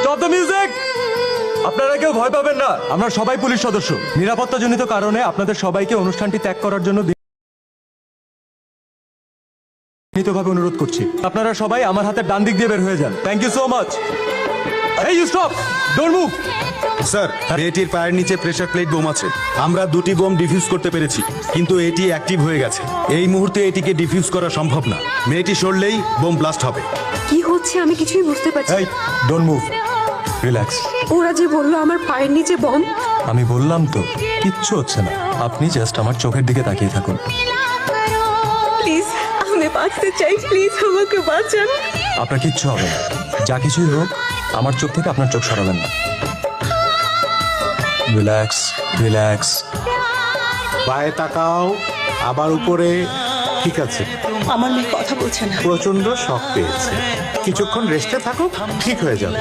Stop the music. আপনারা কেউ ভয় পাবেন না, আমরা সবাই পুলিশ সদস্য। নিরাপত্তাজনিত কারণে আপনাদের সবাইকে অনুষ্ঠানটি ত্যাগ করার জন্য বিনীতভাবে অনুরোধ করছি। আপনারা সবাই আমার হাতের ডান দিক দিয়ে বের হয়ে যান। Thank you so much. এই you stop, don't move. Sir, মেয়েটির পায়ের নিচে প্রেসার প্লেট বোম আছে। আমরা 2টি বোম ডিফিউজ করতে পেরেছি, কিন্তু এটি অ্যাক্টিভ হয়ে গেছে। এই মুহূর্তে এটিকে ডিফিউজ করা সম্ভব না। মেয়েটি সরলেই বোম ব্লাস্ট হবে। কি হচ্ছে আমি কিছুই বুঝতে পারছি এই ডোন্ট মুভ, রিল্যাক্স। ওরা যে বললো আমার পায়ের নিচে বম। আমি বললাম তো কিচ্ছু হচ্ছে না, আপনি জাস্ট আমার চোখের দিকে তাকিয়ে থাকুন। প্লিজ আমি বাঁচতে চাই, প্লিজ আমাকে বাঁচান। আপনার কিচ্ছু হবে না, যা কিছুই হোক আমার চোখ থেকে আপনার চোখ সরাবেন না। Relax relax. পায়ে তাকাও, আবার উপরে। ঠিক আছে, আমার মেয়ে কথা বলছে না। প্রচন্ড শক পেয়েছে, কিছুক্ষণ রেস্টে থাকো, ঠিক হয়ে যাবে।